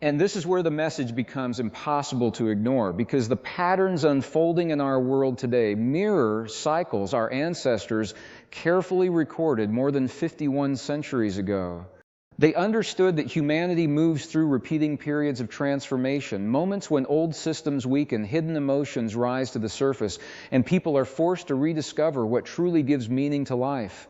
And this is where the message becomes impossible to ignore, because the patterns unfolding in our world today mirror cycles our ancestors carefully recorded more than 51 centuries ago. They understood that humanity moves through repeating periods of transformation, moments when old systems weaken, hidden emotions rise to the surface, and people are forced to rediscover what truly gives meaning to life.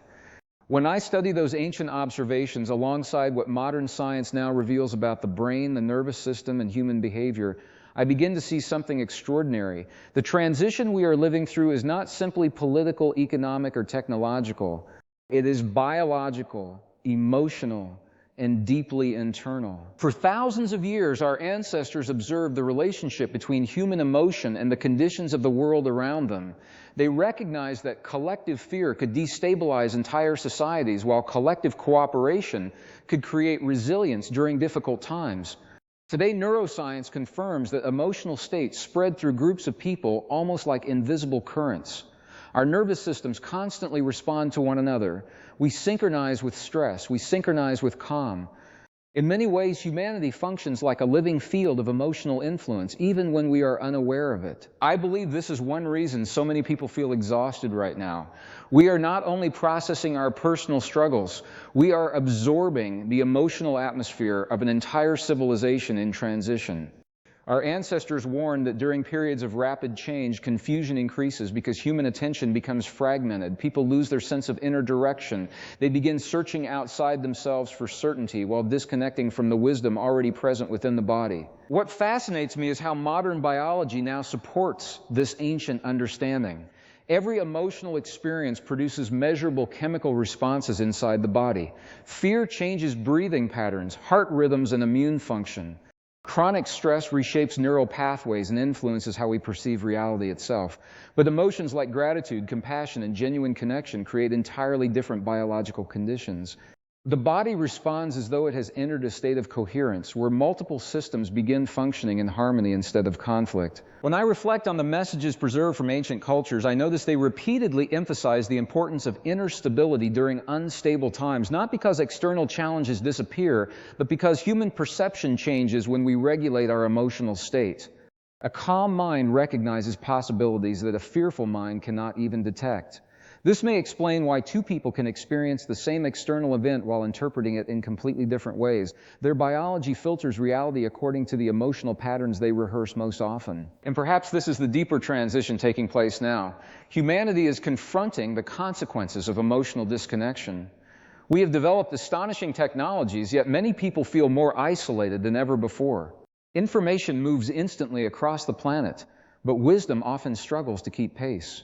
When I study those ancient observations alongside what modern science now reveals about the brain, the nervous system, and human behavior, I begin to see something extraordinary. The transition we are living through is not simply political, economic, or technological. It is biological, emotional, and deeply internal. For thousands of years, our ancestors observed the relationship between human emotion and the conditions of the world around them. They recognized that collective fear could destabilize entire societies, while collective cooperation could create resilience during difficult times. Today, neuroscience confirms that emotional states spread through groups of people almost like invisible currents. Our nervous systems constantly respond to one another. We synchronize with stress. We synchronize with calm. In many ways, humanity functions like a living field of emotional influence, even when we are unaware of it. I believe this is one reason so many people feel exhausted right now. We are not only processing our personal struggles, we are absorbing the emotional atmosphere of an entire civilization in transition. Our ancestors warned that during periods of rapid change, confusion increases because human attention becomes fragmented. People lose their sense of inner direction. They begin searching outside themselves for certainty while disconnecting from the wisdom already present within the body. What fascinates me is how modern biology now supports this ancient understanding. Every emotional experience produces measurable chemical responses inside the body. Fear changes breathing patterns, heart rhythms, and immune function. Chronic stress reshapes neural pathways and influences how we perceive reality itself. But emotions like gratitude, compassion, and genuine connection create entirely different biological conditions. The body responds as though it has entered a state of coherence, where multiple systems begin functioning in harmony instead of conflict. When I reflect on the messages preserved from ancient cultures, I notice they repeatedly emphasize the importance of inner stability during unstable times, not because external challenges disappear, but because human perception changes when we regulate our emotional state. A calm mind recognizes possibilities that a fearful mind cannot even detect. This may explain why two people can experience the same external event while interpreting it in completely different ways. Their biology filters reality according to the emotional patterns they rehearse most often. And perhaps this is the deeper transition taking place now. Humanity is confronting the consequences of emotional disconnection. We have developed astonishing technologies, yet many people feel more isolated than ever before. Information moves instantly across the planet, but wisdom often struggles to keep pace.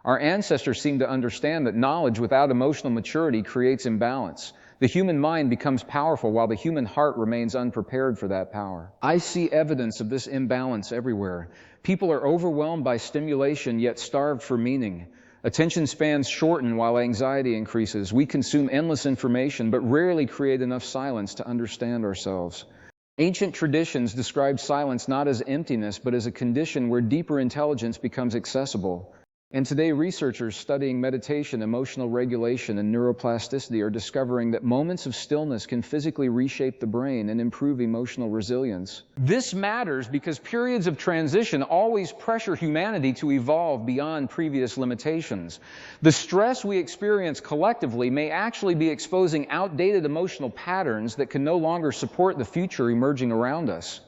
Our ancestors seem to understand that knowledge without emotional maturity creates imbalance. The human mind becomes powerful while the human heart remains unprepared for that power. I see evidence of this imbalance everywhere. People are overwhelmed by stimulation yet starved for meaning. Attention spans shorten while anxiety increases. We consume endless information but rarely create enough silence to understand ourselves. Ancient traditions describe silence not as emptiness but as a condition where deeper intelligence becomes accessible. And today, researchers studying meditation, emotional regulation, and neuroplasticity are discovering that moments of stillness can physically reshape the brain and improve emotional resilience. This matters because periods of transition always pressure humanity to evolve beyond previous limitations. The stress we experience collectively may actually be exposing outdated emotional patterns that can no longer support the future emerging around us.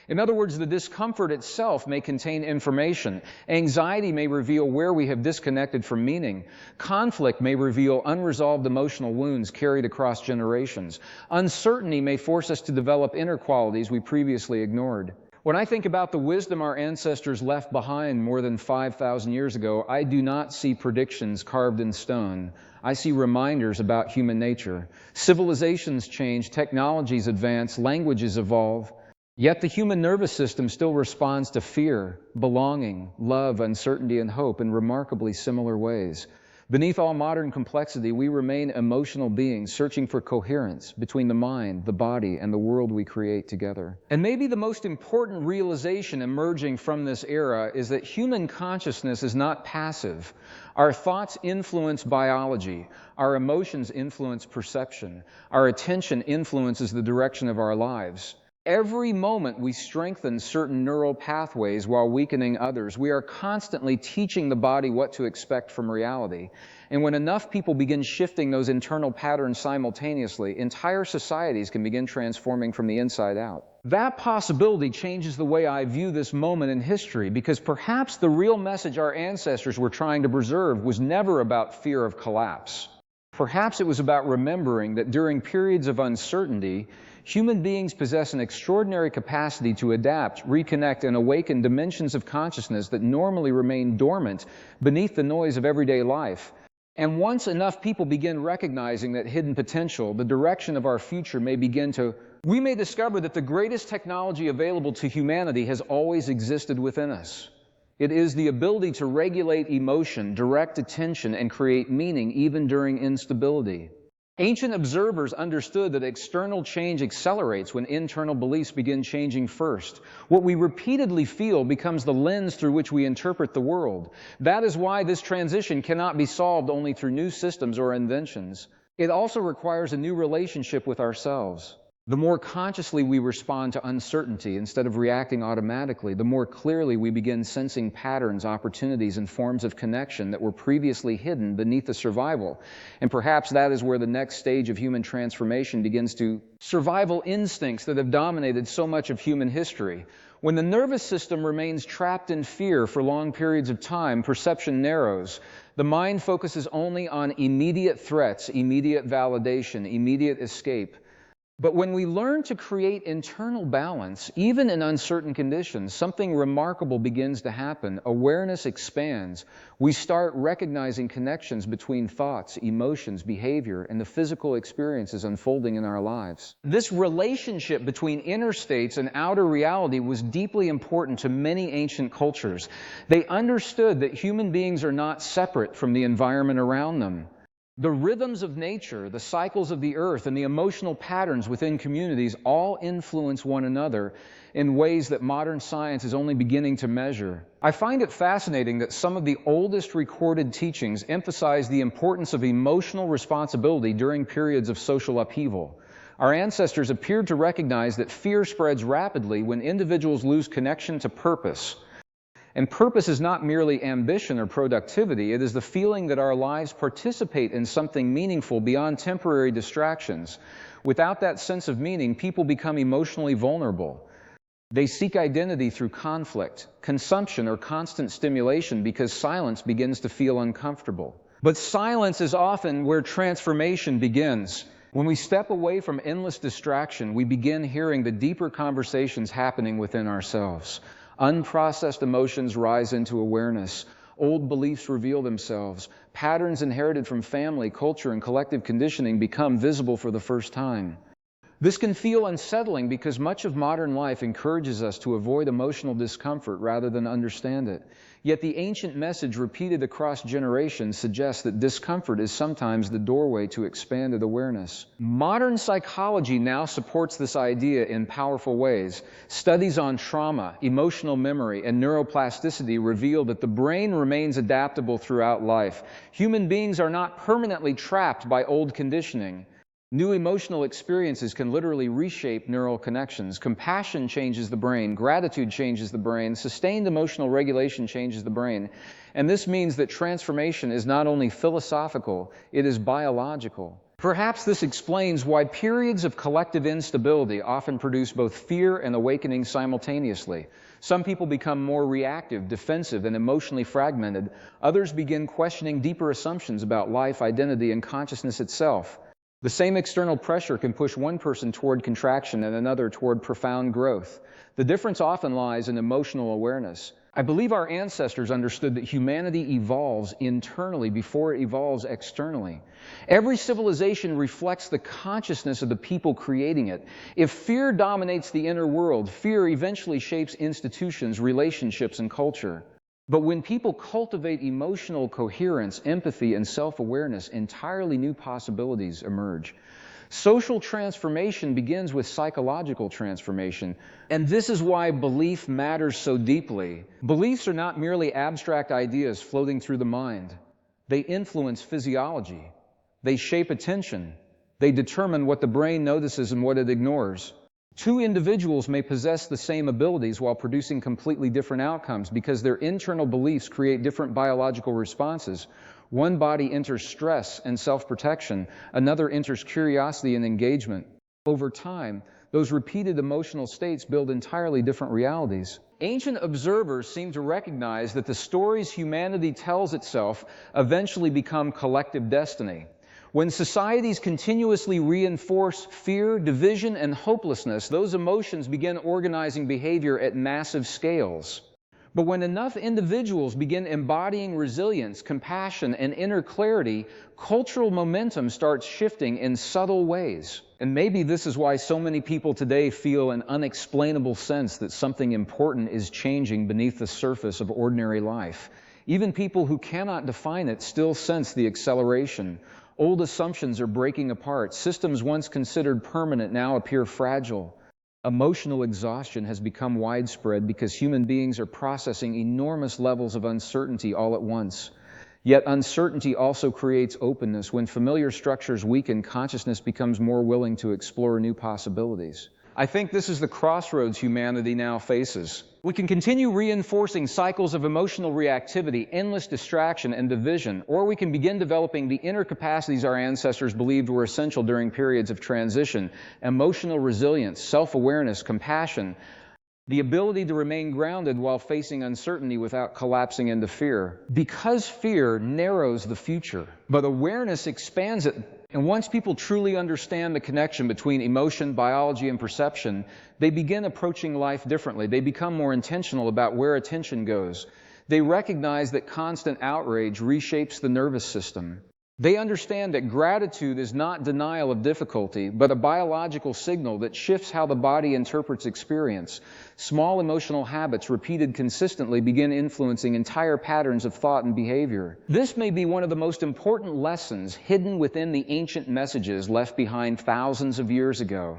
In other words, the discomfort itself may contain information. Anxiety may reveal where we have disconnected from meaning. Conflict may reveal unresolved emotional wounds carried across generations. Uncertainty may force us to develop inner qualities we previously ignored. When I think about the wisdom our ancestors left behind more than 5,000 years ago, I do not see predictions carved in stone. I see reminders about human nature. Civilizations change, technologies advance, languages evolve. Yet the human nervous system still responds to fear, belonging, love, uncertainty, and hope in remarkably similar ways. Beneath all modern complexity, we remain emotional beings searching for coherence between the mind, the body, and the world we create together. And maybe the most important realization emerging from this era is that human consciousness is not passive. Our thoughts influence biology. Our emotions influence perception. Our attention influences the direction of our lives. Every moment we strengthen certain neural pathways while weakening others. We are constantly teaching the body what to expect from reality. And when enough people begin shifting those internal patterns simultaneously, entire societies can begin transforming from the inside out. That possibility changes the way I view this moment in history, because perhaps the real message our ancestors were trying to preserve was never about fear of collapse. Perhaps it was about remembering that during periods of uncertainty, human beings possess an extraordinary capacity to adapt, reconnect, and awaken dimensions of consciousness that normally remain dormant beneath the noise of everyday life. And once enough people begin recognizing that hidden potential, the direction of our future may begin to. We may discover that the greatest technology available to humanity has always existed within us. It is the ability to regulate emotion, direct attention, and create meaning even during instability. Ancient observers understood that external change accelerates when internal beliefs begin changing first. What we repeatedly feel becomes the lens through which we interpret the world. That is why this transition cannot be solved only through new systems or inventions. It also requires a new relationship with ourselves. The more consciously we respond to uncertainty instead of reacting automatically, the more clearly we begin sensing patterns, opportunities, and forms of connection that were previously hidden beneath the survival. And perhaps that is where the next stage of human transformation begins to. Survival instincts that have dominated so much of human history. When the nervous system remains trapped in fear for long periods of time, perception narrows. The mind focuses only on immediate threats, immediate validation, immediate escape. But when we learn to create internal balance, even in uncertain conditions, something remarkable begins to happen. Awareness expands. We start recognizing connections between thoughts, emotions, behavior, and the physical experiences unfolding in our lives. This relationship between inner states and outer reality was deeply important to many ancient cultures. They understood that human beings are not separate from the environment around them. The rhythms of nature, the cycles of the earth, and the emotional patterns within communities all influence one another in ways that modern science is only beginning to measure. I find it fascinating that some of the oldest recorded teachings emphasize the importance of emotional responsibility during periods of social upheaval. Our ancestors appeared to recognize that fear spreads rapidly when individuals lose connection to purpose. And purpose is not merely ambition or productivity, it is the feeling that our lives participate in something meaningful beyond temporary distractions. Without that sense of meaning, people become emotionally vulnerable. They seek identity through conflict, consumption, or constant stimulation because silence begins to feel uncomfortable. But silence is often where transformation begins. When we step away from endless distraction, we begin hearing the deeper conversations happening within ourselves. Unprocessed emotions rise into awareness. Old beliefs reveal themselves. Patterns inherited from family, culture, and collective conditioning become visible for the first time. This can feel unsettling because much of modern life encourages us to avoid emotional discomfort rather than understand it. Yet the ancient message repeated across generations suggests that discomfort is sometimes the doorway to expanded awareness. Modern psychology now supports this idea in powerful ways. Studies on trauma, emotional memory, and neuroplasticity reveal that the brain remains adaptable throughout life. Human beings are not permanently trapped by old conditioning. New emotional experiences can literally reshape neural connections. Compassion changes the brain, gratitude changes the brain, sustained emotional regulation changes the brain. And this means that transformation is not only philosophical, it is biological. Perhaps this explains why periods of collective instability often produce both fear and awakening simultaneously. Some people become more reactive, defensive, and emotionally fragmented. Others begin questioning deeper assumptions about life, identity, and consciousness itself. The same external pressure can push one person toward contraction and another toward profound growth. The difference often lies in emotional awareness. I believe our ancestors understood that humanity evolves internally before it evolves externally. Every civilization reflects the consciousness of the people creating it. If fear dominates the inner world, fear eventually shapes institutions, relationships, and culture. But when people cultivate emotional coherence, empathy, and self-awareness, entirely new possibilities emerge. Social transformation begins with psychological transformation, and this is why belief matters so deeply. Beliefs are not merely abstract ideas floating through the mind. They influence physiology. They shape attention. They determine what the brain notices and what it ignores. Two individuals may possess the same abilities while producing completely different outcomes because their internal beliefs create different biological responses. One body enters stress and self-protection, another enters curiosity and engagement. Over time, those repeated emotional states build entirely different realities. Ancient observers seem to recognize that the stories humanity tells itself eventually become collective destiny. When societies continuously reinforce fear, division, and hopelessness, those emotions begin organizing behavior at massive scales. But when enough individuals begin embodying resilience, compassion, and inner clarity, cultural momentum starts shifting in subtle ways. And maybe this is why so many people today feel an unexplainable sense that something important is changing beneath the surface of ordinary life. Even people who cannot define it still sense the acceleration. Old assumptions are breaking apart. Systems once considered permanent now appear fragile. Emotional exhaustion has become widespread because human beings are processing enormous levels of uncertainty all at once. Yet uncertainty also creates openness. When familiar structures weaken, consciousness becomes more willing to explore new possibilities. I think this is the crossroads humanity now faces. We can continue reinforcing cycles of emotional reactivity, endless distraction, and division, or we can begin developing the inner capacities our ancestors believed were essential during periods of transition: emotional resilience, self-awareness, compassion, the ability to remain grounded while facing uncertainty without collapsing into fear. Because fear narrows the future, but awareness expands it. And once people truly understand the connection between emotion, biology, and perception, they begin approaching life differently. They become more intentional about where attention goes. They recognize that constant outrage reshapes the nervous system. They understand that gratitude is not denial of difficulty, but a biological signal that shifts how the body interprets experience. Small emotional habits repeated consistently begin influencing entire patterns of thought and behavior. This may be one of the most important lessons hidden within the ancient messages left behind thousands of years ago.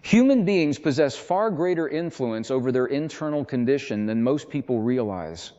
Human beings possess far greater influence over their internal condition than most people realize.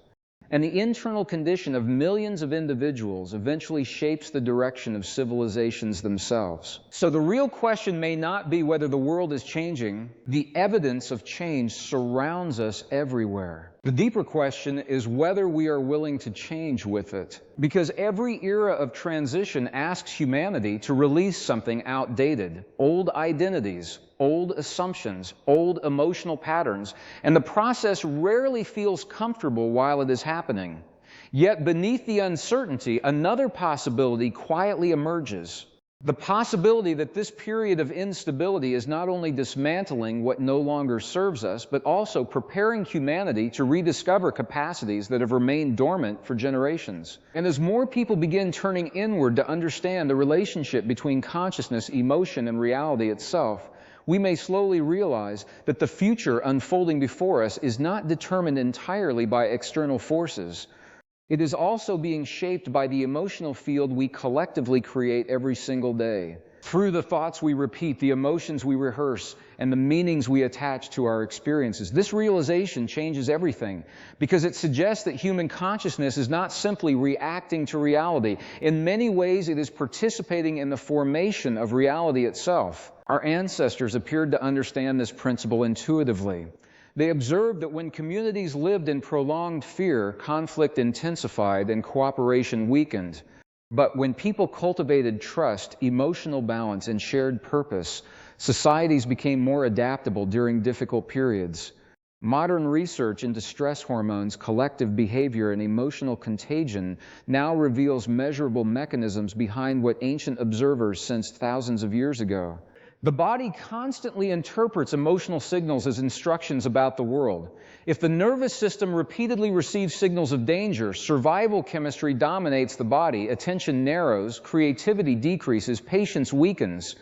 And the internal condition of millions of individuals eventually shapes the direction of civilizations themselves. So the real question may not be whether the world is changing. The evidence of change surrounds us everywhere. The deeper question is whether we are willing to change with it. Because every era of transition asks humanity to release something outdated, old identities, old assumptions, old emotional patterns, and the process rarely feels comfortable while it is happening. Yet beneath the uncertainty, another possibility quietly emerges. The possibility that this period of instability is not only dismantling what no longer serves us, but also preparing humanity to rediscover capacities that have remained dormant for generations. And as more people begin turning inward to understand the relationship between consciousness, emotion, and reality itself, we may slowly realize that the future unfolding before us is not determined entirely by external forces. It is also being shaped by the emotional field we collectively create every single day. Through the thoughts we repeat, the emotions we rehearse, and the meanings we attach to our experiences. This realization changes everything because it suggests that human consciousness is not simply reacting to reality. In many ways, it is participating in the formation of reality itself. Our ancestors appeared to understand this principle intuitively. They observed that when communities lived in prolonged fear, conflict intensified and cooperation weakened. But when people cultivated trust, emotional balance, and shared purpose, societies became more adaptable during difficult periods. Modern research into stress hormones, collective behavior, and emotional contagion now reveals measurable mechanisms behind what ancient observers sensed thousands of years ago. The body constantly interprets emotional signals as instructions about the world. If the nervous system repeatedly receives signals of danger, survival chemistry dominates the body, attention narrows, creativity decreases, patience weakens.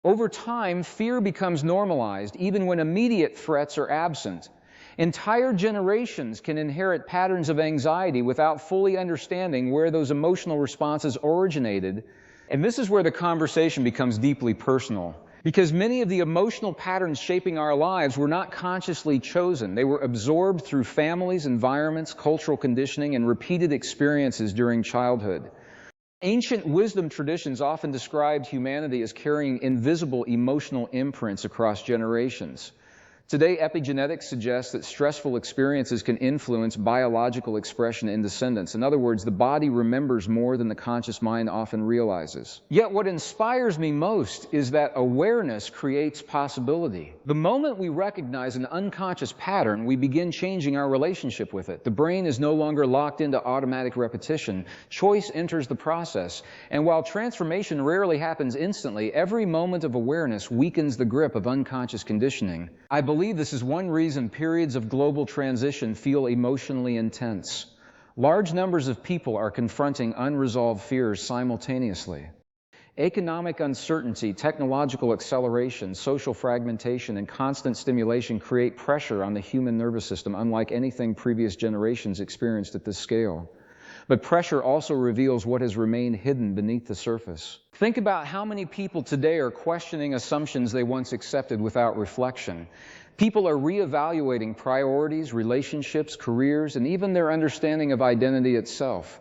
Over time, fear becomes normalized, even when immediate threats are absent. Entire generations can inherit patterns of anxiety without fully understanding where those emotional responses originated. And this is where the conversation becomes deeply personal. Because many of the emotional patterns shaping our lives were not consciously chosen. They were absorbed through families, environments, cultural conditioning, and repeated experiences during childhood. Ancient wisdom traditions often described humanity as carrying invisible emotional imprints across generations. Today, epigenetics suggests that stressful experiences can influence biological expression in descendants. In other words, the body remembers more than the conscious mind often realizes. Yet what inspires me most is that awareness creates possibility. The moment we recognize an unconscious pattern, we begin changing our relationship with it. The brain is no longer locked into automatic repetition. Choice enters the process. And while transformation rarely happens instantly, every moment of awareness weakens the grip of unconscious conditioning. I believe this is one reason periods of global transition feel emotionally intense. Large numbers of people are confronting unresolved fears simultaneously. Economic uncertainty, technological acceleration, social fragmentation, and constant stimulation create pressure on the human nervous system unlike anything previous generations experienced at this scale. But pressure also reveals what has remained hidden beneath the surface. Think about how many people today are questioning assumptions they once accepted without reflection. People are reevaluating priorities, relationships, careers, and even their understanding of identity itself.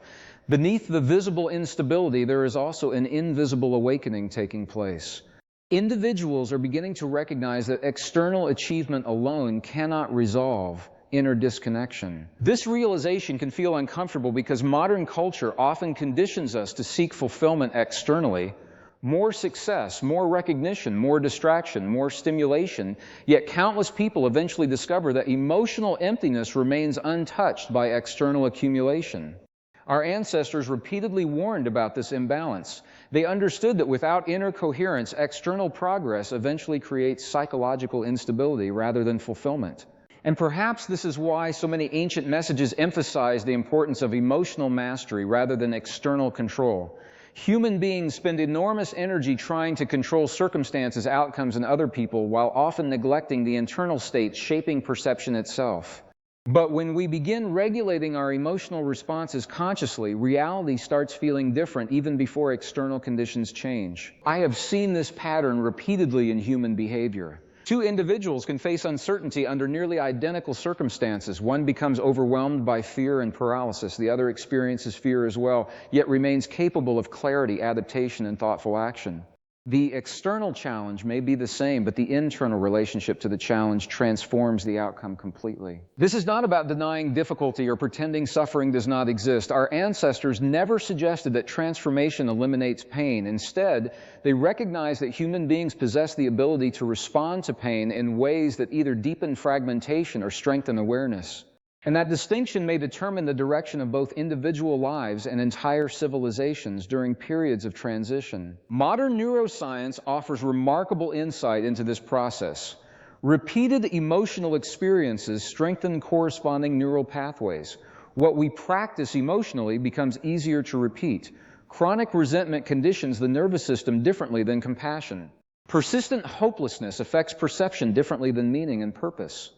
Beneath the visible instability, there is also an invisible awakening taking place. Individuals are beginning to recognize that external achievement alone cannot resolve inner disconnection. This realization can feel uncomfortable because modern culture often conditions us to seek fulfillment externally. More success, more recognition, more distraction, more stimulation, yet countless people eventually discover that emotional emptiness remains untouched by external accumulation. Our ancestors repeatedly warned about this imbalance. They understood that without inner coherence, external progress eventually creates psychological instability rather than fulfillment. And perhaps this is why so many ancient messages emphasize the importance of emotional mastery rather than external control. Human beings spend enormous energy trying to control circumstances, outcomes, and other people while often neglecting the internal state shaping perception itself. But when we begin regulating our emotional responses consciously, reality starts feeling different even before external conditions change. I have seen this pattern repeatedly in human behavior. Two individuals can face uncertainty under nearly identical circumstances. One becomes overwhelmed by fear and paralysis. The other experiences fear as well, yet remains capable of clarity, adaptation, and thoughtful action. The external challenge may be the same, but the internal relationship to the challenge transforms the outcome completely. This is not about denying difficulty or pretending suffering does not exist. Our ancestors never suggested that transformation eliminates pain. Instead, they recognized that human beings possess the ability to respond to pain in ways that either deepen fragmentation or strengthen awareness. And that distinction may determine the direction of both individual lives and entire civilizations during periods of transition. Modern neuroscience offers remarkable insight into this process. Repeated emotional experiences strengthen corresponding neural pathways. What we practice emotionally becomes easier to repeat. Chronic resentment conditions the nervous system differently than compassion. Persistent hopelessness affects perception differently than meaning and purpose.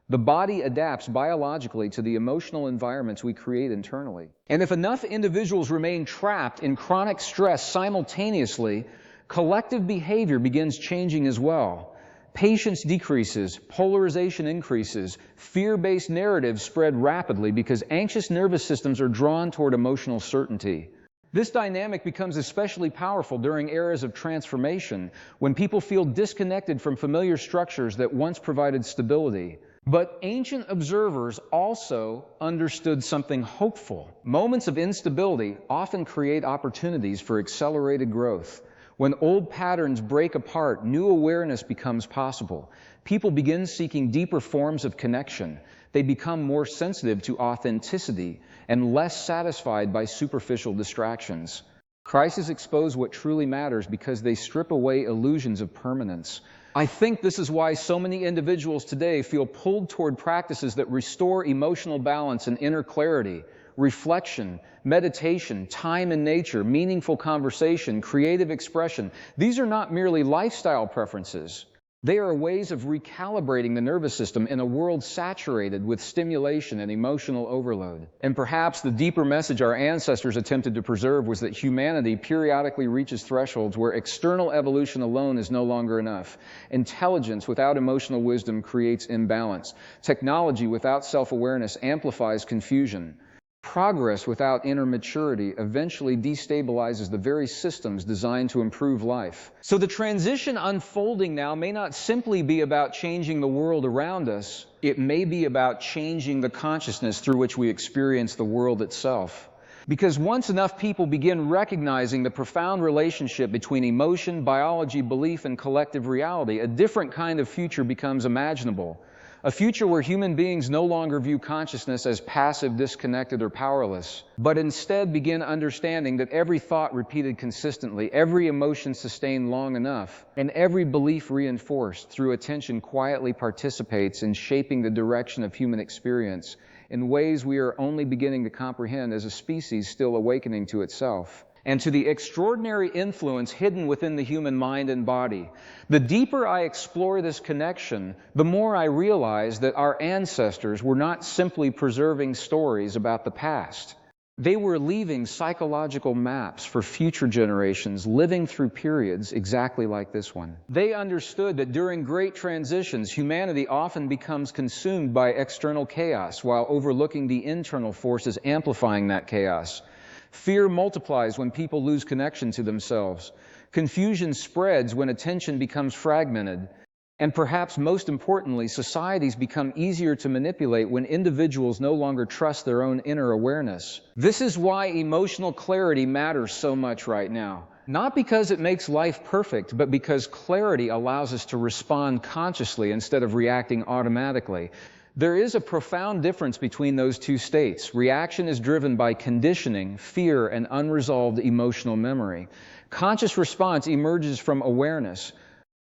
The body adapts biologically to the emotional environments we create internally. And if enough individuals remain trapped in chronic stress simultaneously, collective behavior begins changing as well. Patience decreases, polarization increases, fear-based narratives spread rapidly because anxious nervous systems are drawn toward emotional certainty. This dynamic becomes especially powerful during eras of transformation, when people feel disconnected from familiar structures that once provided stability. But ancient observers also understood something hopeful. Moments of instability often create opportunities for accelerated growth. When old patterns break apart, new awareness becomes possible. People begin seeking deeper forms of connection. They become more sensitive to authenticity and less satisfied by superficial distractions. Crises expose what truly matters because they strip away illusions of permanence. I think this is why so many individuals today feel pulled toward practices that restore emotional balance and inner clarity. Reflection, meditation, time in nature, meaningful conversation, creative expression. These are not merely lifestyle preferences. They are ways of recalibrating the nervous system in a world saturated with stimulation and emotional overload. And perhaps the deeper message our ancestors attempted to preserve was that humanity periodically reaches thresholds where external evolution alone is no longer enough. Intelligence without emotional wisdom creates imbalance. Technology without self-awareness amplifies confusion. Progress without inner maturity eventually destabilizes the very systems designed to improve life. So the transition unfolding now may not simply be about changing the world around us, it may be about changing the consciousness through which we experience the world itself. Because once enough people begin recognizing the profound relationship between emotion, biology, belief, and collective reality, a different kind of future becomes imaginable. A future where human beings no longer view consciousness as passive, disconnected, or powerless, but instead begin understanding that every thought repeated consistently, every emotion sustained long enough, and every belief reinforced through attention quietly participates in shaping the direction of human experience in ways we are only beginning to comprehend as a species still awakening to itself, and to the extraordinary influence hidden within the human mind and body. The deeper I explore this connection, the more I realize that our ancestors were not simply preserving stories about the past. They were leaving psychological maps for future generations living through periods exactly like this one. They understood that during great transitions, humanity often becomes consumed by external chaos while overlooking the internal forces amplifying that chaos. Fear multiplies when people lose connection to themselves. Confusion spreads when attention becomes fragmented. And perhaps most importantly, societies become easier to manipulate when individuals no longer trust their own inner awareness. This is why emotional clarity matters so much right now. Not because it makes life perfect, but because clarity allows us to respond consciously instead of reacting automatically. There is a profound difference between those two states. Reaction is driven by conditioning, fear, and unresolved emotional memory. Conscious response emerges from awareness.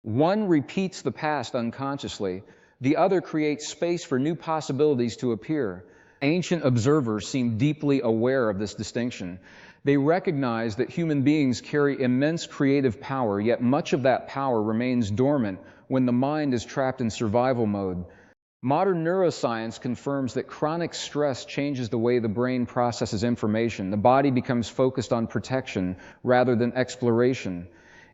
One repeats the past unconsciously. The other creates space for new possibilities to appear. Ancient observers seem deeply aware of this distinction. They recognize that human beings carry immense creative power, yet much of that power remains dormant when the mind is trapped in survival mode. Modern neuroscience confirms that chronic stress changes the way the brain processes information. The body becomes focused on protection rather than exploration.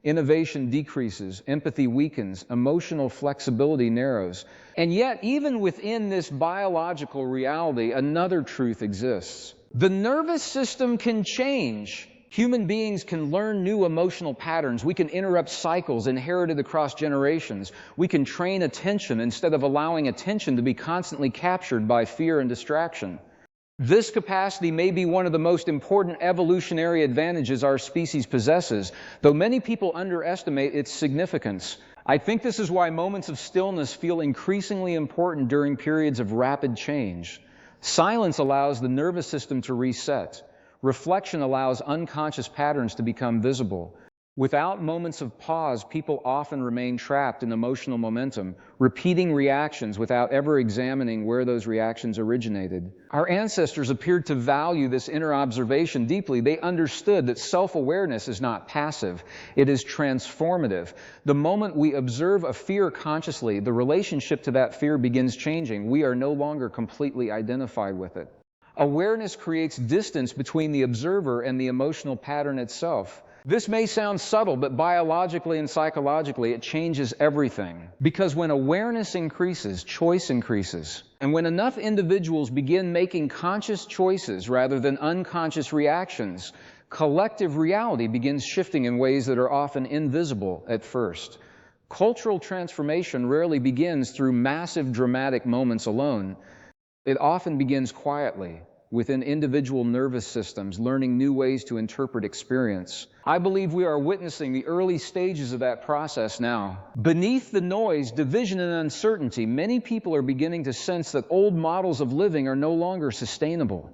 Innovation decreases, empathy weakens, emotional flexibility narrows. And yet, even within this biological reality, another truth exists. The nervous system can change. Human beings can learn new emotional patterns. We can interrupt cycles inherited across generations. We can train attention instead of allowing attention to be constantly captured by fear and distraction. This capacity may be one of the most important evolutionary advantages our species possesses, though many people underestimate its significance. I think this is why moments of stillness feel increasingly important during periods of rapid change. Silence allows the nervous system to reset. Reflection allows unconscious patterns to become visible. Without moments of pause, people often remain trapped in emotional momentum, repeating reactions without ever examining where those reactions originated. Our ancestors appeared to value this inner observation deeply. They understood that self-awareness is not passive, it is transformative. The moment we observe a fear consciously, the relationship to that fear begins changing. We are no longer completely identified with it. Awareness creates distance between the observer and the emotional pattern itself. This may sound subtle, but biologically and psychologically, it changes everything. Because when awareness increases, choice increases. And when enough individuals begin making conscious choices rather than unconscious reactions, collective reality begins shifting in ways that are often invisible at first. Cultural transformation rarely begins through massive dramatic moments alone. It often begins quietly, within individual nervous systems, learning new ways to interpret experience. I believe we are witnessing the early stages of that process now. Beneath the noise, division, and uncertainty, many people are beginning to sense that old models of living are no longer sustainable.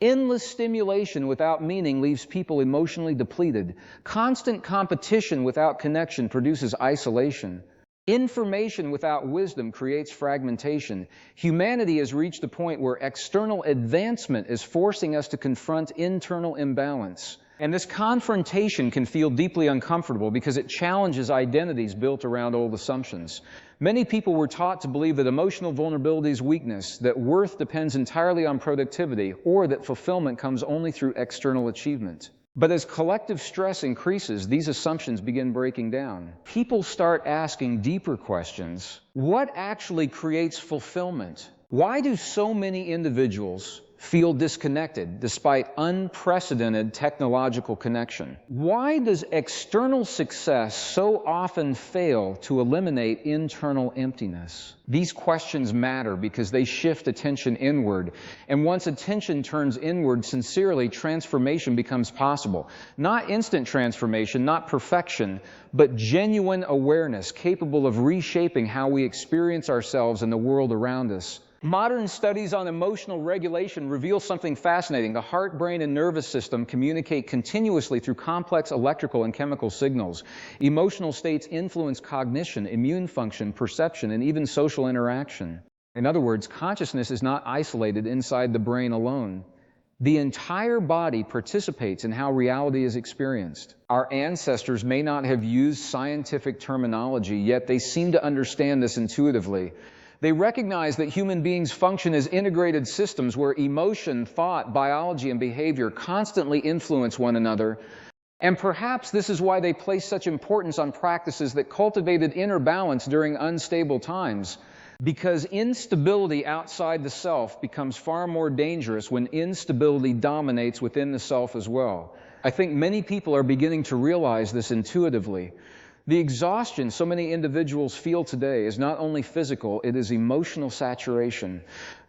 Endless stimulation without meaning leaves people emotionally depleted. Constant competition without connection produces isolation. Information without wisdom creates fragmentation. Humanity has reached a point where external advancement is forcing us to confront internal imbalance. And this confrontation can feel deeply uncomfortable because it challenges identities built around old assumptions. Many people were taught to believe that emotional vulnerability is weakness, that worth depends entirely on productivity, or that fulfillment comes only through external achievement. But as collective stress increases, these assumptions begin breaking down. People start asking deeper questions. What actually creates fulfillment? Why do so many individuals feel disconnected despite unprecedented technological connection. Why does external success so often fail to eliminate internal emptiness? These questions matter because they shift attention inward, and once attention turns inward sincerely, transformation becomes possible. Not instant transformation, not perfection, but genuine awareness capable of reshaping how we experience ourselves and the world around us. Modern studies on emotional regulation reveal something fascinating. The heart, brain, and nervous system communicate continuously through complex electrical and chemical signals. Emotional states influence cognition, immune function, perception, and even social interaction. In other words, consciousness is not isolated inside the brain alone. The entire body participates in how reality is experienced. Our ancestors may not have used scientific terminology, yet they seem to understand this intuitively. They recognize that human beings function as integrated systems where emotion, thought, biology, and behavior constantly influence one another. And perhaps this is why they place such importance on practices that cultivated inner balance during unstable times. Because instability outside the self becomes far more dangerous when instability dominates within the self as well. I think many people are beginning to realize this intuitively. The exhaustion so many individuals feel today is not only physical, it is emotional saturation.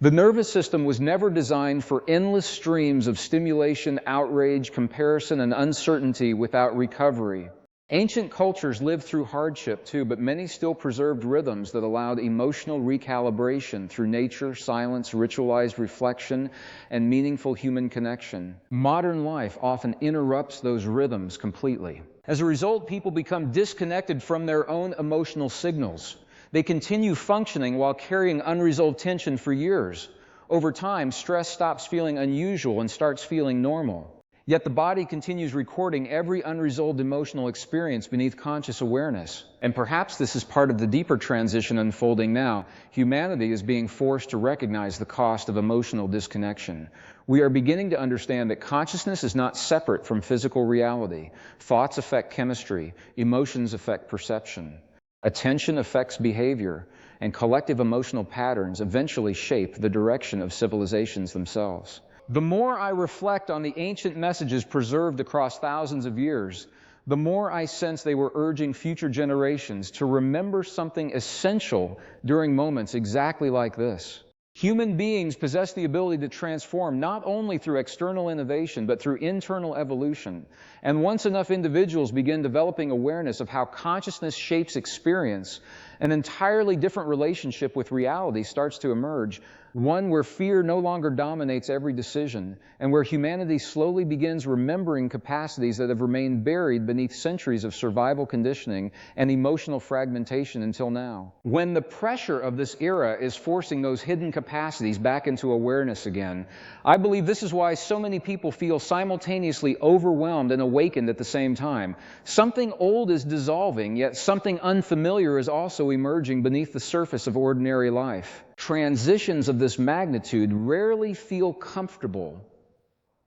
The nervous system was never designed for endless streams of stimulation, outrage, comparison, and uncertainty without recovery. Ancient cultures lived through hardship too, but many still preserved rhythms that allowed emotional recalibration through nature, silence, ritualized reflection, and meaningful human connection. Modern life often interrupts those rhythms completely. As a result, people become disconnected from their own emotional signals. They continue functioning while carrying unresolved tension for years. Over time, stress stops feeling unusual and starts feeling normal. Yet the body continues recording every unresolved emotional experience beneath conscious awareness. And perhaps this is part of the deeper transition unfolding now. Humanity is being forced to recognize the cost of emotional disconnection. We are beginning to understand that consciousness is not separate from physical reality. Thoughts affect chemistry, emotions affect perception, attention affects behavior, and collective emotional patterns eventually shape the direction of civilizations themselves. The more I reflect on the ancient messages preserved across thousands of years, the more I sense they were urging future generations to remember something essential during moments exactly like this. Human beings possess the ability to transform not only through external innovation, but through internal evolution. And once enough individuals begin developing awareness of how consciousness shapes experience, an entirely different relationship with reality starts to emerge. One where fear no longer dominates every decision, and where humanity slowly begins remembering capacities that have remained buried beneath centuries of survival conditioning and emotional fragmentation until now. When the pressure of this era is forcing those hidden capacities back into awareness again, I believe this is why so many people feel simultaneously overwhelmed and awakened at the same time. Something old is dissolving, yet something unfamiliar is also emerging beneath the surface of ordinary life. Transitions of this magnitude rarely feel comfortable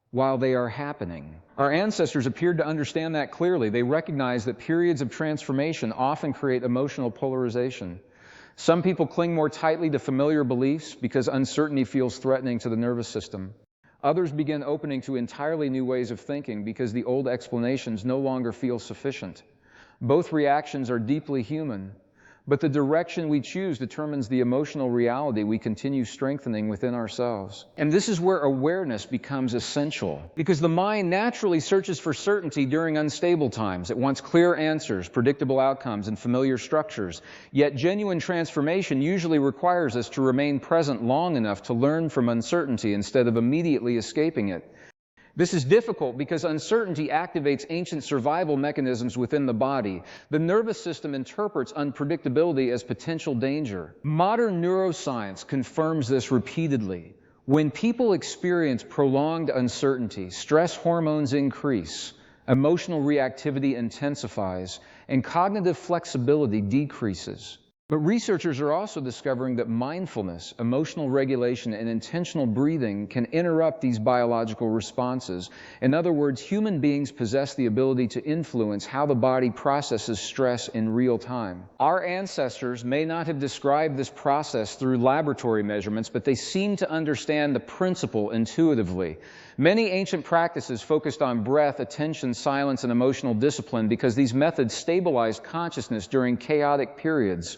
while they are happening. Our ancestors appeared to understand that clearly. They recognized that periods of transformation often create emotional polarization. Some people cling more tightly to familiar beliefs because uncertainty feels threatening to the nervous system. Others begin opening to entirely new ways of thinking because the old explanations no longer feel sufficient. Both reactions are deeply human, but the direction we choose determines the emotional reality we continue strengthening within ourselves. And this is where awareness becomes essential, because the mind naturally searches for certainty during unstable times. It wants clear answers, predictable outcomes, and familiar structures. Yet genuine transformation usually requires us to remain present long enough to learn from uncertainty instead of immediately escaping it. This is difficult because uncertainty activates ancient survival mechanisms within the body. The nervous system interprets unpredictability as potential danger. Modern neuroscience confirms this repeatedly. When people experience prolonged uncertainty, stress hormones increase, emotional reactivity intensifies, and cognitive flexibility decreases. But researchers are also discovering that mindfulness, emotional regulation, and intentional breathing can interrupt these biological responses. In other words, human beings possess the ability to influence how the body processes stress in real time. Our ancestors may not have described this process through laboratory measurements, but they seem to understand the principle intuitively. Many ancient practices focused on breath, attention, silence, and emotional discipline because these methods stabilized consciousness during chaotic periods.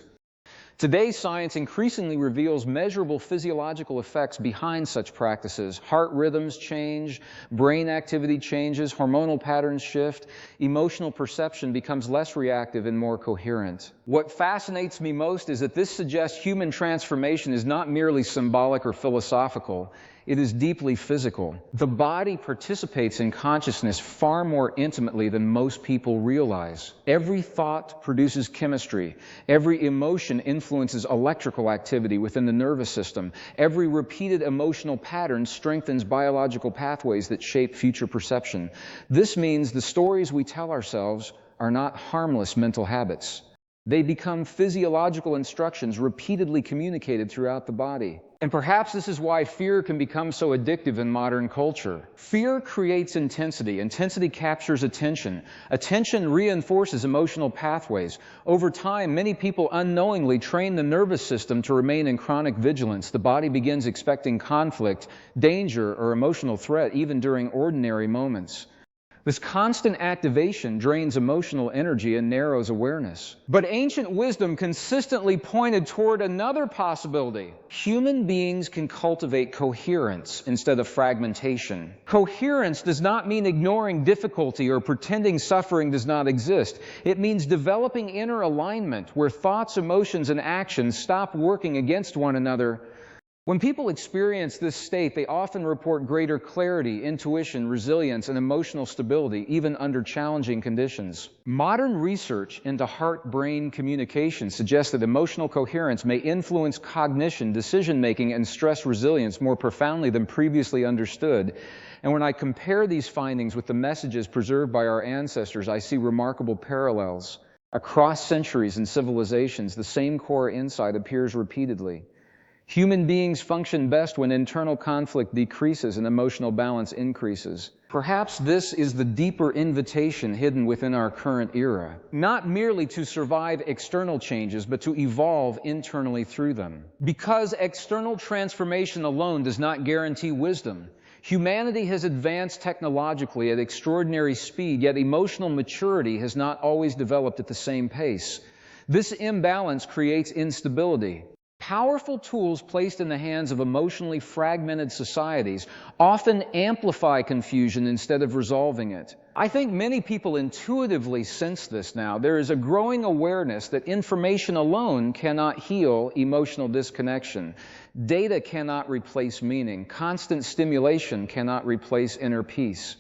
Today, science increasingly reveals measurable physiological effects behind such practices. Heart rhythms change, brain activity changes, hormonal patterns shift, emotional perception becomes less reactive and more coherent. What fascinates me most is that this suggests human transformation is not merely symbolic or philosophical. It is deeply physical. The body participates in consciousness far more intimately than most people realize. Every thought produces chemistry. Every emotion influences electrical activity within the nervous system. Every repeated emotional pattern strengthens biological pathways that shape future perception. This means the stories we tell ourselves are not harmless mental habits. They become physiological instructions repeatedly communicated throughout the body. And perhaps this is why fear can become so addictive in modern culture. Fear creates intensity. Intensity captures attention. Attention reinforces emotional pathways. Over time, many people unknowingly train the nervous system to remain in chronic vigilance. The body begins expecting conflict, danger, or emotional threat even during ordinary moments. This constant activation drains emotional energy and narrows awareness. But ancient wisdom consistently pointed toward another possibility. Human beings can cultivate coherence instead of fragmentation. Coherence does not mean ignoring difficulty or pretending suffering does not exist. It means developing inner alignment where thoughts, emotions, and actions stop working against one another. When people experience this state, they often report greater clarity, intuition, resilience, and emotional stability, even under challenging conditions. Modern research into heart-brain communication suggests that emotional coherence may influence cognition, decision-making, and stress resilience more profoundly than previously understood. And when I compare these findings with the messages preserved by our ancestors, I see remarkable parallels. Across centuries and civilizations, the same core insight appears repeatedly. Human beings function best when internal conflict decreases and emotional balance increases. Perhaps this is the deeper invitation hidden within our current era, not merely to survive external changes, but to evolve internally through them. Because external transformation alone does not guarantee wisdom, humanity has advanced technologically at extraordinary speed, yet emotional maturity has not always developed at the same pace. This imbalance creates instability. Powerful tools placed in the hands of emotionally fragmented societies often amplify confusion instead of resolving it. I think many people intuitively sense this now. There is a growing awareness that information alone cannot heal emotional disconnection. Data cannot replace meaning. Constant stimulation cannot replace inner peace.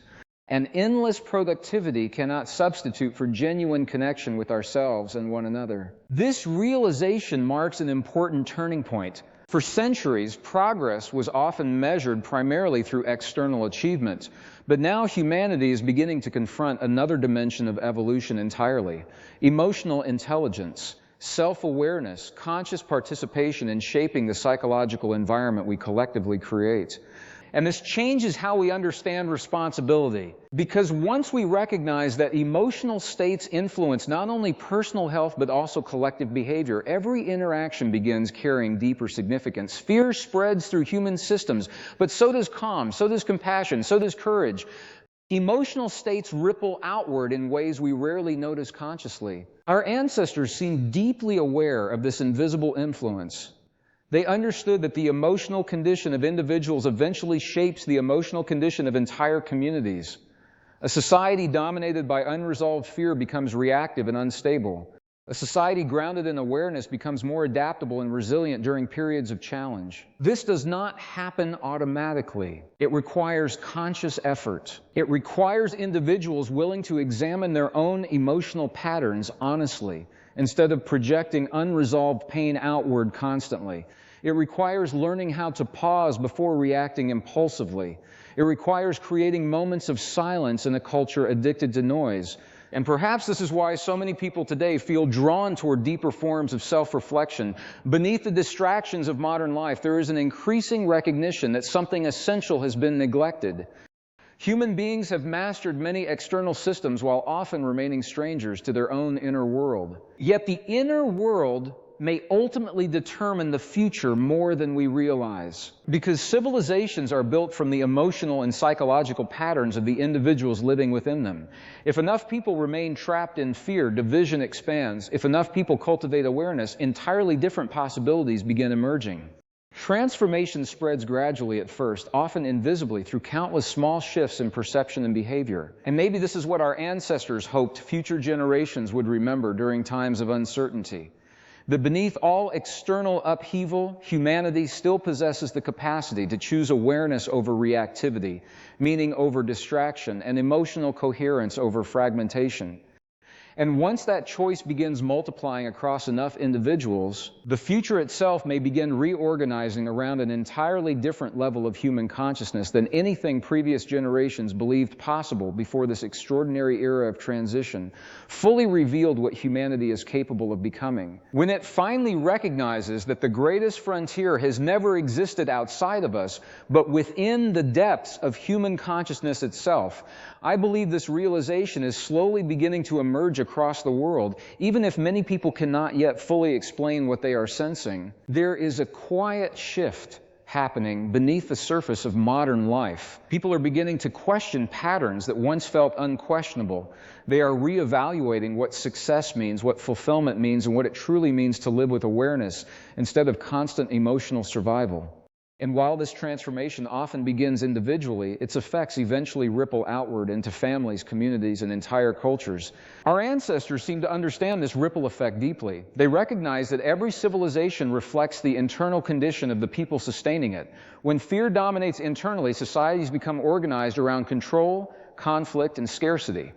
And endless productivity cannot substitute for genuine connection with ourselves and one another. This realization marks an important turning point. For centuries, progress was often measured primarily through external achievement, but now humanity is beginning to confront another dimension of evolution entirely: emotional intelligence, self-awareness, conscious participation in shaping the psychological environment we collectively create. And this changes how we understand responsibility. Because once we recognize that emotional states influence not only personal health but also collective behavior, every interaction begins carrying deeper significance. Fear spreads through human systems, but so does calm, so does compassion, so does courage. Emotional states ripple outward in ways we rarely notice consciously. Our ancestors seemed deeply aware of this invisible influence. They understood that the emotional condition of individuals eventually shapes the emotional condition of entire communities. A society dominated by unresolved fear becomes reactive and unstable. A society grounded in awareness becomes more adaptable and resilient during periods of challenge. This does not happen automatically. It requires conscious effort. It requires individuals willing to examine their own emotional patterns honestly, instead of projecting unresolved pain outward constantly. It requires learning how to pause before reacting impulsively. It requires creating moments of silence in a culture addicted to noise. And perhaps this is why so many people today feel drawn toward deeper forms of self-reflection. Beneath the distractions of modern life, there is an increasing recognition that something essential has been neglected. Human beings have mastered many external systems while often remaining strangers to their own inner world. Yet the inner world may ultimately determine the future more than we realize, because civilizations are built from the emotional and psychological patterns of the individuals living within them. If enough people remain trapped in fear, division expands. If enough people cultivate awareness, entirely different possibilities begin emerging. Transformation spreads gradually at first, often invisibly, through countless small shifts in perception and behavior. And maybe this is what our ancestors hoped future generations would remember during times of uncertainty. That beneath all external upheaval, humanity still possesses the capacity to choose awareness over reactivity, meaning over distraction, and emotional coherence over fragmentation. And once that choice begins multiplying across enough individuals, the future itself may begin reorganizing around an entirely different level of human consciousness than anything previous generations believed possible before this extraordinary era of transition fully revealed what humanity is capable of becoming. When it finally recognizes that the greatest frontier has never existed outside of us, but within the depths of human consciousness itself, I believe this realization is slowly beginning to emerge across the world, even if many people cannot yet fully explain what they are sensing. There is a quiet shift happening beneath the surface of modern life. People are beginning to question patterns that once felt unquestionable. They are reevaluating what success means, what fulfillment means, and what it truly means to live with awareness instead of constant emotional survival. And while this transformation often begins individually, its effects eventually ripple outward into families, communities, and entire cultures. Our ancestors seem to understand this ripple effect deeply. They recognize that every civilization reflects the internal condition of the people sustaining it. When fear dominates internally, societies become organized around control, conflict, and scarcity.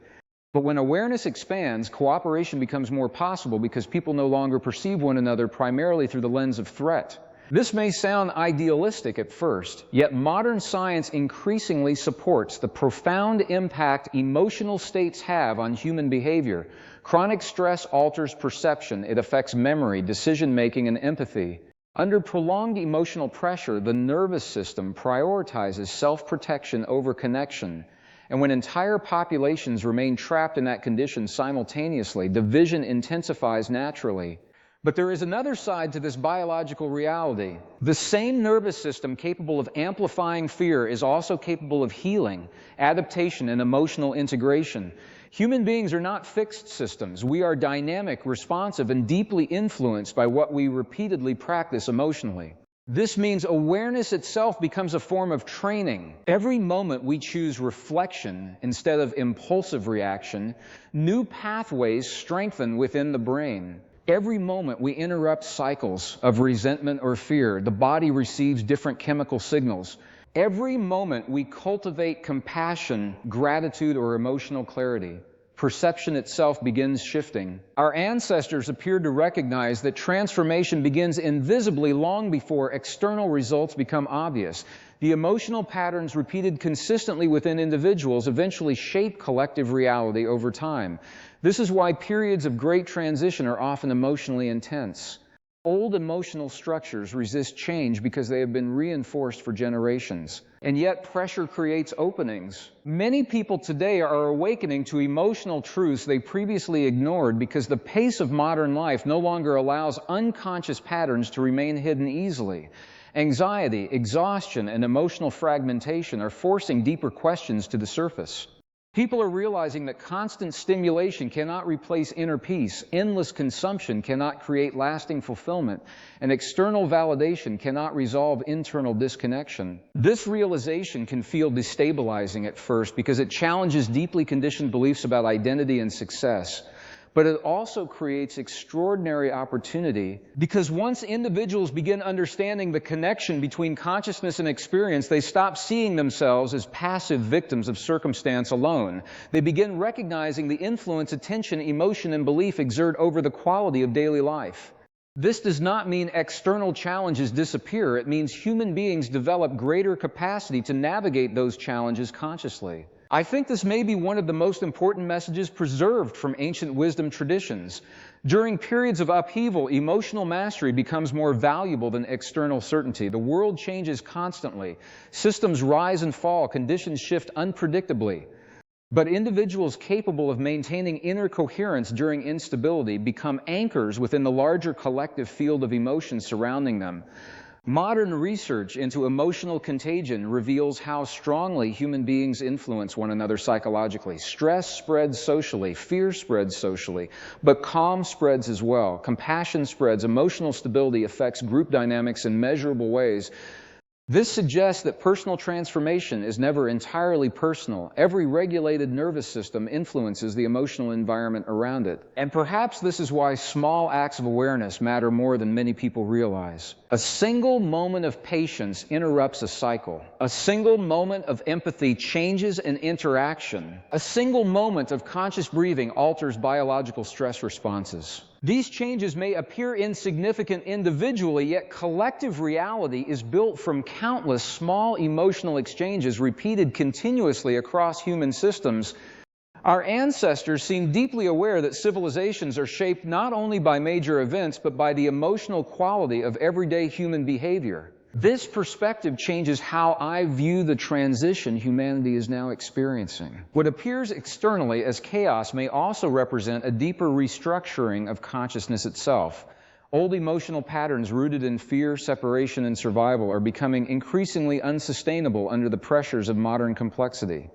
But when awareness expands, cooperation becomes more possible because people no longer perceive one another primarily through the lens of threat. This may sound idealistic at first, yet modern science increasingly supports the profound impact emotional states have on human behavior. Chronic stress alters perception. It affects memory, decision-making, and empathy. Under prolonged emotional pressure, the nervous system prioritizes self-protection over connection. And when entire populations remain trapped in that condition simultaneously, division intensifies naturally. But there is another side to this biological reality. The same nervous system capable of amplifying fear is also capable of healing, adaptation, and emotional integration. Human beings are not fixed systems. We are dynamic, responsive, and deeply influenced by what we repeatedly practice emotionally. This means awareness itself becomes a form of training. Every moment we choose reflection instead of impulsive reaction, new pathways strengthen within the brain. Every moment we interrupt cycles of resentment or fear, the body receives different chemical signals. Every moment we cultivate compassion, gratitude, or emotional clarity, perception itself begins shifting. Our ancestors appeared to recognize that transformation begins invisibly long before external results become obvious. The emotional patterns repeated consistently within individuals eventually shape collective reality over time. This is why periods of great transition are often emotionally intense. Old emotional structures resist change because they have been reinforced for generations. And yet pressure creates openings. Many people today are awakening to emotional truths they previously ignored because the pace of modern life no longer allows unconscious patterns to remain hidden easily. Anxiety, exhaustion, and emotional fragmentation are forcing deeper questions to the surface. People are realizing that constant stimulation cannot replace inner peace, endless consumption cannot create lasting fulfillment, and external validation cannot resolve internal disconnection. This realization can feel destabilizing at first because it challenges deeply conditioned beliefs about identity and success. But it also creates extraordinary opportunity because once individuals begin understanding the connection between consciousness and experience, they stop seeing themselves as passive victims of circumstance alone. They begin recognizing the influence attention, emotion, and belief exert over the quality of daily life. This does not mean external challenges disappear. It means human beings develop greater capacity to navigate those challenges consciously. I think this may be one of the most important messages preserved from ancient wisdom traditions. During periods of upheaval, emotional mastery becomes more valuable than external certainty. The world changes constantly. Systems rise and fall, conditions shift unpredictably. But individuals capable of maintaining inner coherence during instability become anchors within the larger collective field of emotions surrounding them. Modern research into emotional contagion reveals how strongly human beings influence one another psychologically. Stress spreads socially, fear spreads socially, but calm spreads as well. Compassion spreads, emotional stability affects group dynamics in measurable ways. This suggests that personal transformation is never entirely personal. Every regulated nervous system influences the emotional environment around it. And perhaps this is why small acts of awareness matter more than many people realize. A single moment of patience interrupts a cycle. A single moment of empathy changes an interaction. A single moment of conscious breathing alters biological stress responses. These changes may appear insignificant individually, yet collective reality is built from countless small emotional exchanges repeated continuously across human systems. Our ancestors seemed deeply aware that civilizations are shaped not only by major events, but by the emotional quality of everyday human behavior. This perspective changes how I view the transition humanity is now experiencing. What appears externally as chaos may also represent a deeper restructuring of consciousness itself. Old emotional patterns rooted in fear, separation, and survival are becoming increasingly unsustainable under the pressures of modern complexity.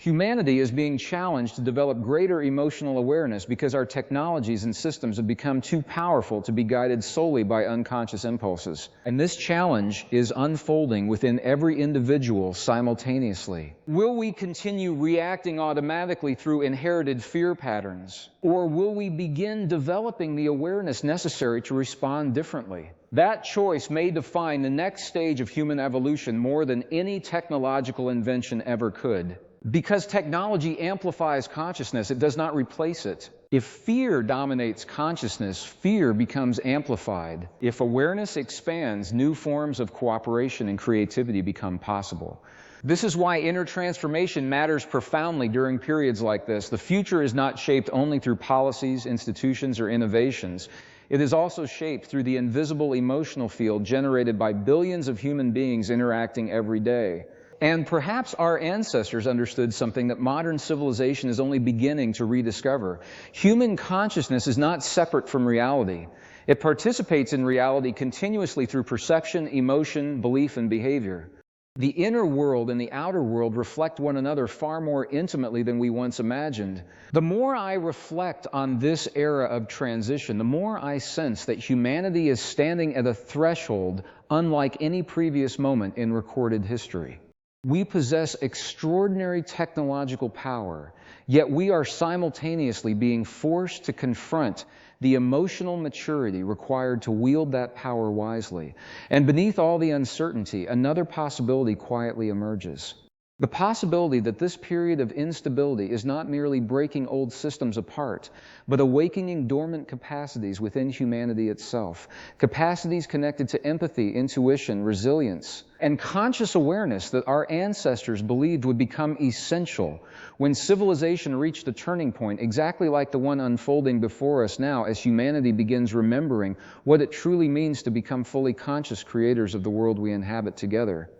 Humanity is being challenged to develop greater emotional awareness because our technologies and systems have become too powerful to be guided solely by unconscious impulses. And this challenge is unfolding within every individual simultaneously. Will we continue reacting automatically through inherited fear patterns? Or will we begin developing the awareness necessary to respond differently? That choice may define the next stage of human evolution more than any technological invention ever could. Because technology amplifies consciousness, it does not replace it. If fear dominates consciousness, fear becomes amplified. If awareness expands, new forms of cooperation and creativity become possible. This is why inner transformation matters profoundly during periods like this. The future is not shaped only through policies, institutions, or innovations. It is also shaped through the invisible emotional field generated by billions of human beings interacting every day. And perhaps our ancestors understood something that modern civilization is only beginning to rediscover. Human consciousness is not separate from reality. It participates in reality continuously through perception, emotion, belief, and behavior. The inner world and the outer world reflect one another far more intimately than we once imagined. The more I reflect on this era of transition, the more I sense that humanity is standing at a threshold unlike any previous moment in recorded history. We possess extraordinary technological power, yet we are simultaneously being forced to confront the emotional maturity required to wield that power wisely. And beneath all the uncertainty, another possibility quietly emerges. The possibility that this period of instability is not merely breaking old systems apart, but awakening dormant capacities within humanity itself. Capacities connected to empathy, intuition, resilience, and conscious awareness that our ancestors believed would become essential when civilization reached a turning point, exactly like the one unfolding before us now as humanity begins remembering what it truly means to become fully conscious creators of the world we inhabit together.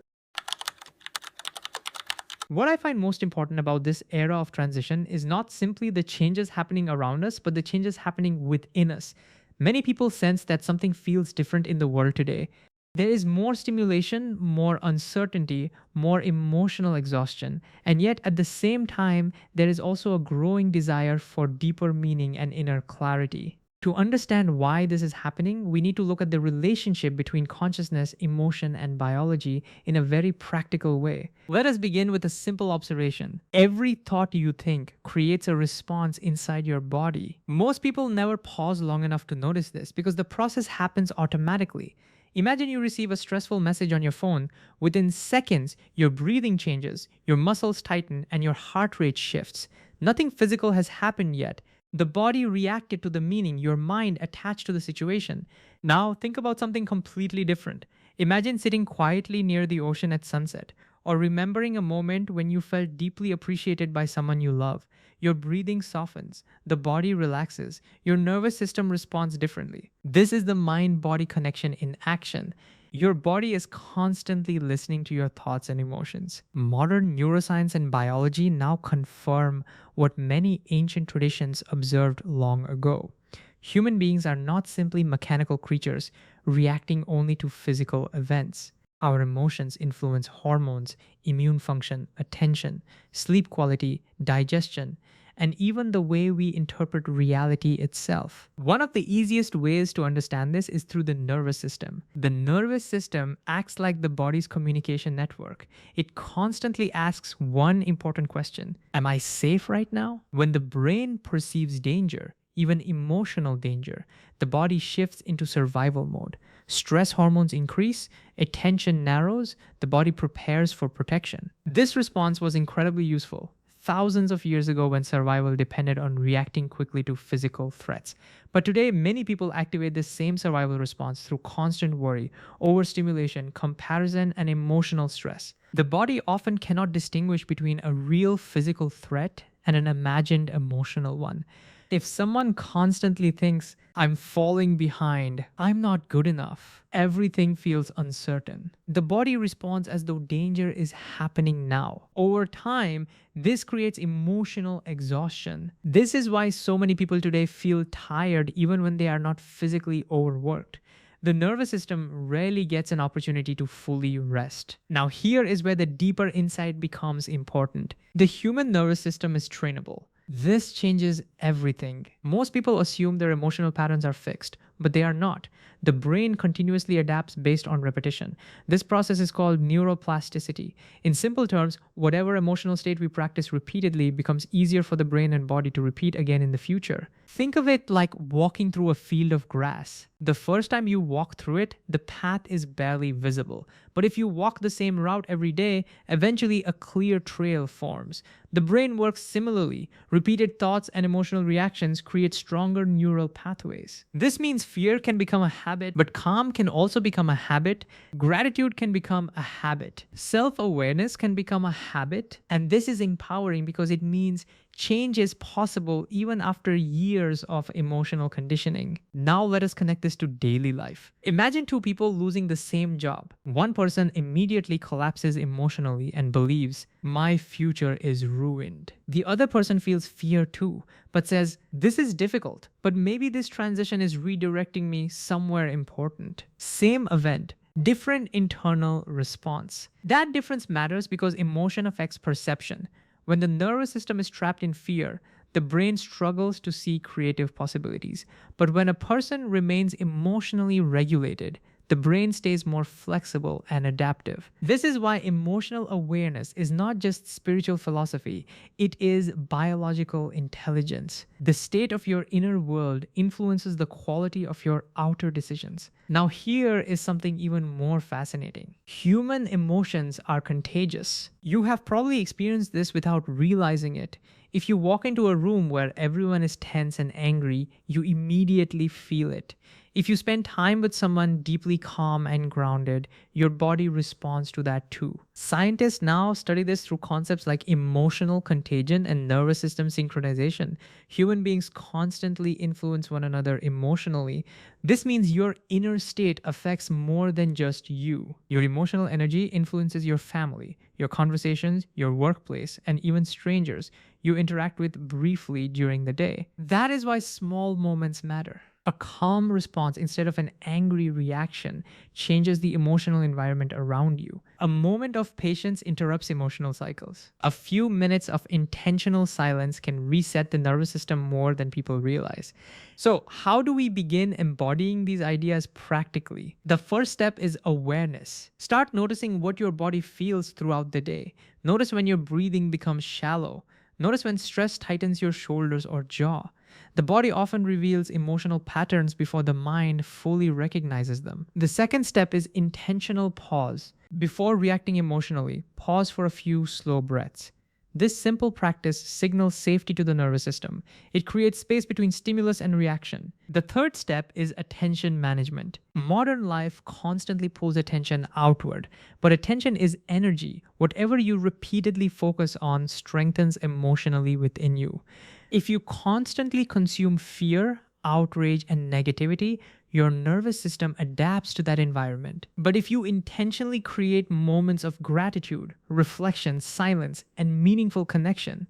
What I find most important about this era of transition is not simply the changes happening around us, but the changes happening within us. Many people sense that something feels different in the world today. There is more stimulation, more uncertainty, more emotional exhaustion, and yet at the same time, there is also a growing desire for deeper meaning and inner clarity. To understand why this is happening, we need to look at the relationship between consciousness, emotion, and biology in a very practical way. Let us begin with a simple observation. Every thought you think creates a response inside your body. Most people never pause long enough to notice this because the process happens automatically. Imagine you receive a stressful message on your phone. Within seconds, your breathing changes, your muscles tighten, and your heart rate shifts. Nothing physical has happened yet. The body reacted to the meaning your mind attached to the situation. Now think about something completely different. Imagine sitting quietly near the ocean at sunset. or remembering a moment when you felt deeply appreciated by someone you love. Your breathing softens, the body relaxes, your nervous system responds differently. This is the mind body connection in action. Your body is constantly listening to your thoughts and emotions. Modern neuroscience and biology now confirm what many ancient traditions observed long ago. Human beings are not simply mechanical creatures reacting only to physical events. Our emotions influence hormones, immune function, attention, sleep quality, digestion, and even the way we interpret reality itself. One of the easiest ways to understand this is through the nervous system. The nervous system acts like the body's communication network. It constantly asks one important question: am I safe right now? When the brain perceives danger, even emotional danger, the body shifts into survival mode. Stress hormones increase, attention narrows, the body prepares for protection. This response was incredibly useful thousands of years ago when survival depended on reacting quickly to physical threats. But today, many people activate this same survival response through constant worry, overstimulation, comparison, and emotional stress. The body often cannot distinguish between a real physical threat and an imagined emotional one. If someone constantly thinks, I'm falling behind, I'm not good enough, everything feels uncertain, the body responds as though danger is happening now. Over time, this creates emotional exhaustion. This is why so many people today feel tired even when they are not physically overworked. The nervous system rarely gets an opportunity to fully rest. Now, here is where the deeper insight becomes important. The human nervous system is trainable. This changes everything. Most people assume their emotional patterns are fixed, but they are not. The brain continuously adapts based on repetition. This process is called neuroplasticity. In simple terms, whatever emotional state we practice repeatedly becomes easier for the brain and body to repeat again in the future. Think of it like walking through a field of grass. The first time you walk through it, the path is barely visible. But if you walk the same route every day, eventually a clear trail forms. The brain works similarly. Repeated thoughts and emotional reactions create stronger neural pathways. This means fear can become a habit, but calm can also become a habit. Gratitude can become a habit. Self-awareness can become a habit. And this is empowering because it means change is possible even after years of emotional conditioning. Now let us connect this to daily life. Imagine two people losing the same job. One person immediately collapses emotionally and believes, my future is ruined. The other person feels fear too, but says, this is difficult, but maybe this transition is redirecting me somewhere important. Same event, different internal response. That difference matters because emotion affects perception. When the nervous system is trapped in fear, the brain struggles to see creative possibilities. But when a person remains emotionally regulated, the brain stays more flexible and adaptive. This is why emotional awareness is not just spiritual philosophy, it is biological intelligence. The state of your inner world influences the quality of your outer decisions. Now, here is something even more fascinating. Human emotions are contagious. You have probably experienced this without realizing it. If you walk into a room where everyone is tense and angry, you immediately feel it. If you spend time with someone deeply calm and grounded, your body responds to that too. Scientists now study this through concepts like emotional contagion and nervous system synchronization. Human beings constantly influence one another emotionally. This means your inner state affects more than just you. Your emotional energy influences your family, your conversations, your workplace, and even strangers you interact with briefly during the day. That is why small moments matter. A calm response instead of an angry reaction changes the emotional environment around you. A moment of patience interrupts emotional cycles. A few minutes of intentional silence can reset the nervous system more than people realize. So, how do we begin embodying these ideas practically? The first step is awareness. Start noticing what your body feels throughout the day. Notice when your breathing becomes shallow. Notice when stress tightens your shoulders or jaw. The body often reveals emotional patterns before the mind fully recognizes them. The second step is intentional pause. Before reacting emotionally, pause for a few slow breaths. This simple practice signals safety to the nervous system. It creates space between stimulus and reaction. The third step is attention management. Modern life constantly pulls attention outward, but attention is energy. Whatever you repeatedly focus on strengthens emotionally within you. If you constantly consume fear, outrage, and negativity, your nervous system adapts to that environment. But if you intentionally create moments of gratitude, reflection, silence, and meaningful connection,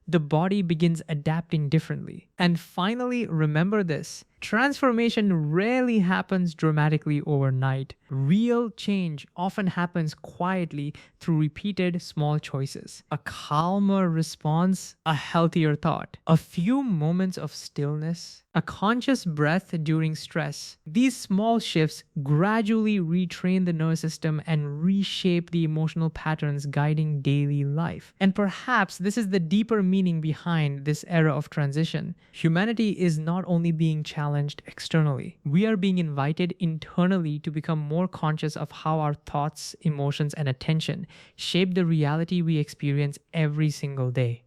the body begins adapting differently. And finally, remember this: transformation rarely happens dramatically overnight. Real change often happens quietly through repeated small choices. A calmer response, a healthier thought, a few moments of stillness, a conscious breath during stress. These small shifts gradually retrain the nervous system and reshape the emotional patterns guiding daily life. And perhaps this is the deeper meaning behind this era of transition. Humanity is not only being challenged externally, we are being invited internally to become more conscious of how our thoughts, emotions, and attention shape the reality we experience every single day.